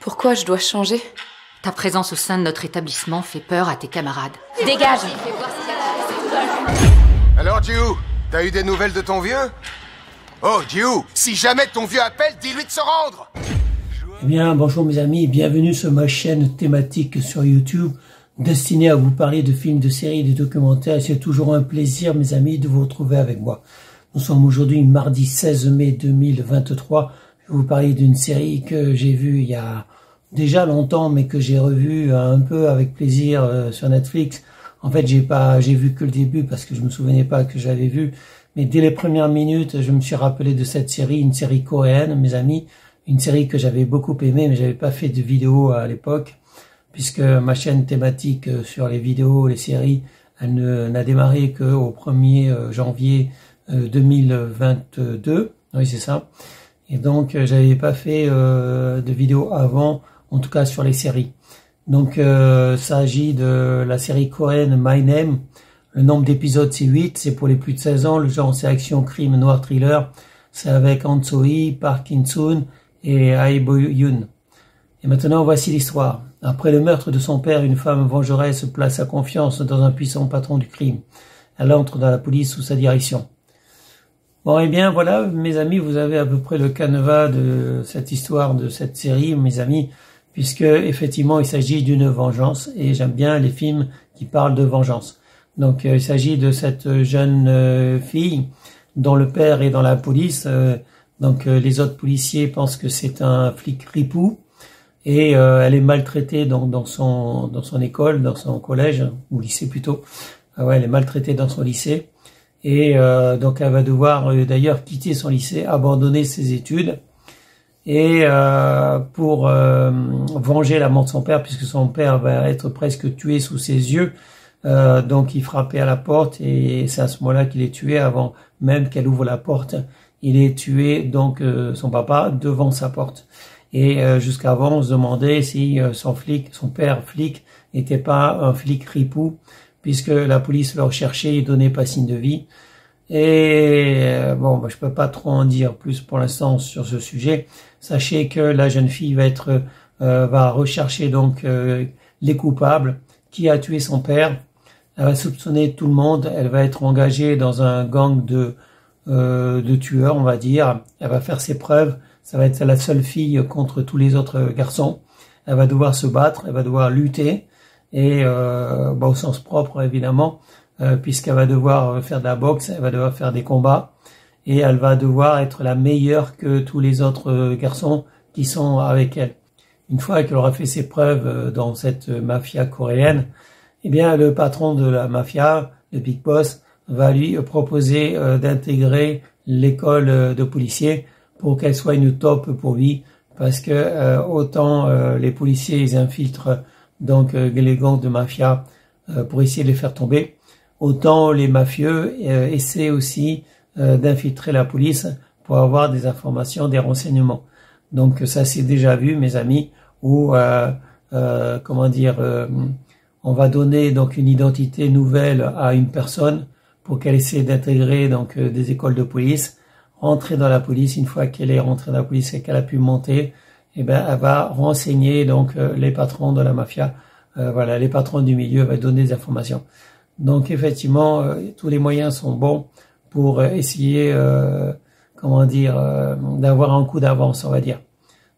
Pourquoi je dois changer? Ta présence au sein de notre établissement fait peur à tes camarades. Dégage! Alors, Jiu, t'as eu des nouvelles de ton vieux? Oh, Jiu, si jamais ton vieux appelle, dis-lui de se rendre! Eh bien, bonjour mes amis, bienvenue sur ma chaîne thématique sur YouTube, destinée à vous parler de films, de séries, de documentaires. C'est toujours un plaisir, mes amis, de vous retrouver avec moi. Nous sommes aujourd'hui mardi 16 mai 2023. Je vais vous parler d'une série que j'ai vue il y a déjà longtemps, mais que j'ai revue un peu avec plaisir sur Netflix. En fait, j'ai vu que le début parce que je me souvenais pas que j'avais vu. Mais dès les premières minutes, je me suis rappelé de cette série, une série coréenne, mes amis. Une série que j'avais beaucoup aimée, mais j'avais pas fait de vidéo à l'époque, puisque ma chaîne thématique sur les vidéos, les séries, elle n'a démarré qu'au 1er janvier 2022. Oui, c'est ça. Et donc, j'avais pas fait de vidéo avant, en tout cas sur les séries. Donc, ça s'agit de la série coréenne My Name. Le nombre d'épisodes, c'est 8. C'est pour les plus de 16 ans. Le genre, c'est action, crime, noir, thriller. C'est avec Han So-hee, Park In-soon et Ae Bo-yoon. Et maintenant, voici l'histoire. Après le meurtre de son père, une femme vengeresse place sa confiance dans un puissant patron du crime. Elle entre dans la police sous sa direction. Bon, eh bien, voilà, mes amis, vous avez à peu près le canevas de cette histoire, de cette série, mes amis, puisque, effectivement, il s'agit d'une vengeance, et j'aime bien les films qui parlent de vengeance. Donc, il s'agit de cette jeune fille dont le père est dans la police. Donc, les autres policiers pensent que c'est un flic ripou, et elle est maltraitée donc dans son école, dans son collège, ou lycée plutôt. Ouais, elle est maltraitée dans son lycée. Et donc elle va devoir d'ailleurs quitter son lycée, abandonner ses études, et pour venger la mort de son père, puisque son père va être presque tué sous ses yeux, donc il frappait à la porte, et c'est à ce moment-là qu'il est tué, avant même qu'elle ouvre la porte. Il est tué, donc son papa, devant sa porte. Et jusqu'avant, on se demandait si son père flic n'était pas un flic ripou, puisque la police le recherchait et donnait pas signe de vie. Et bon, je peux pas trop en dire plus pour l'instant sur ce sujet. Sachez que la jeune fille va rechercher donc les coupables, qui a tué son père. Elle va soupçonner tout le monde. Elle va être engagée dans un gang de tueurs, on va dire. Elle va faire ses preuves. Ça va être la seule fille contre tous les autres garçons. Elle va devoir se battre. Elle va devoir lutter. Et au sens propre évidemment, puisqu'elle va devoir faire de la boxe, elle va devoir faire des combats, et elle va devoir être la meilleure que tous les autres garçons qui sont avec elle. Une fois qu'elle aura fait ses preuves dans cette mafia coréenne, eh bien le patron de la mafia, le Big Boss, va lui proposer d'intégrer l'école de policiers pour qu'elle soit une top pour lui, parce que autant les policiers ils infiltrent donc les gangs de mafia pour essayer de les faire tomber, autant les mafieux essaient aussi d'infiltrer la police pour avoir des informations, des renseignements. Donc ça c'est déjà vu, mes amis, où on va donner donc une identité nouvelle à une personne pour qu'elle essaie d'intégrer donc des écoles de police, rentrer dans la police. Une fois qu'elle est rentrée dans la police et qu'elle a pu monter, eh ben, elle va renseigner donc les patrons de la mafia, voilà, les patrons du milieu, va donner des informations. Donc effectivement, tous les moyens sont bons pour essayer, d'avoir un coup d'avance, on va dire.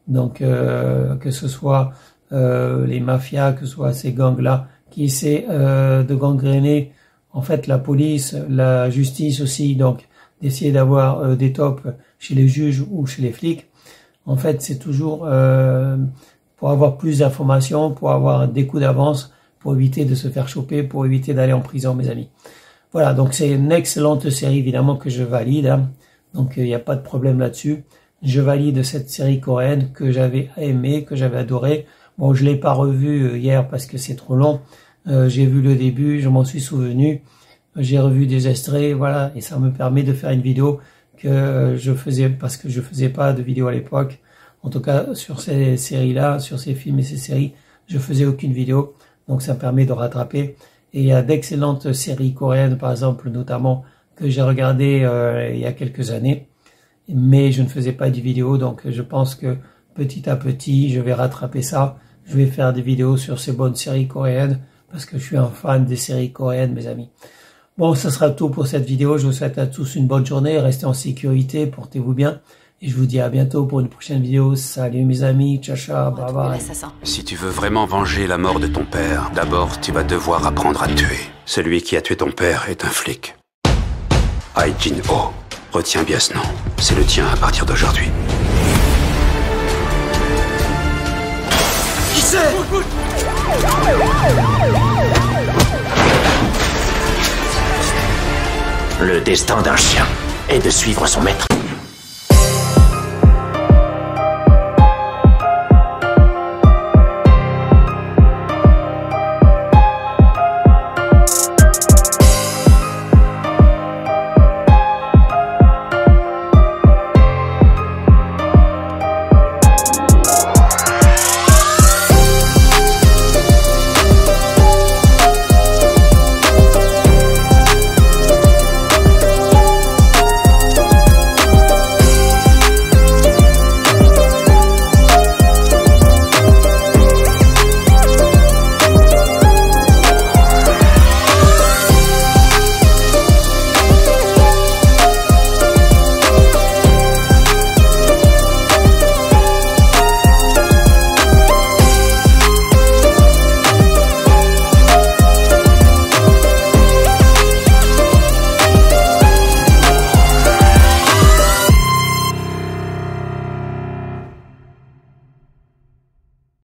Donc que ce soit les mafias, que ce soit ces gangs-là qui essaient de gangréner en fait la police, la justice aussi, donc d'essayer d'avoir des tops chez les juges ou chez les flics. En fait, c'est toujours pour avoir plus d'informations, pour avoir des coups d'avance, pour éviter de se faire choper, pour éviter d'aller en prison, mes amis. Voilà, donc c'est une excellente série, évidemment, que je valide. Hein. Donc, il n'y a pas de problème là-dessus. Je valide cette série coréenne que j'avais aimée, que j'avais adorée. Bon, je l'ai pas revue hier parce que c'est trop long. J'ai vu le début, je m'en suis souvenu. J'ai revu des extraits, voilà, et ça me permet de faire une vidéo que je faisais parce que je faisais pas de vidéo à l'époque. En tout cas, sur ces séries-là, sur ces films et ces séries, je faisais aucune vidéo. Donc, ça me permet de rattraper. Et il y a d'excellentes séries coréennes, par exemple, notamment, que j'ai regardées il y a quelques années. Mais je ne faisais pas de vidéo. Donc, je pense que petit à petit, je vais rattraper ça. Je vais faire des vidéos sur ces bonnes séries coréennes parce que je suis un fan des séries coréennes, mes amis. Bon, ça sera tout pour cette vidéo. Je vous souhaite à tous une bonne journée. Restez en sécurité, portez-vous bien. Et je vous dis à bientôt pour une prochaine vidéo. Salut mes amis, ciao ciao, bye bye. Si tu veux vraiment venger la mort de ton père, d'abord tu vas devoir apprendre à tuer. Celui qui a tué ton père est un flic. Hai Jin-ho. Retiens bien ce nom. C'est le tien à partir d'aujourd'hui. Qui c'est? Le destin d'un chien est de suivre son maître.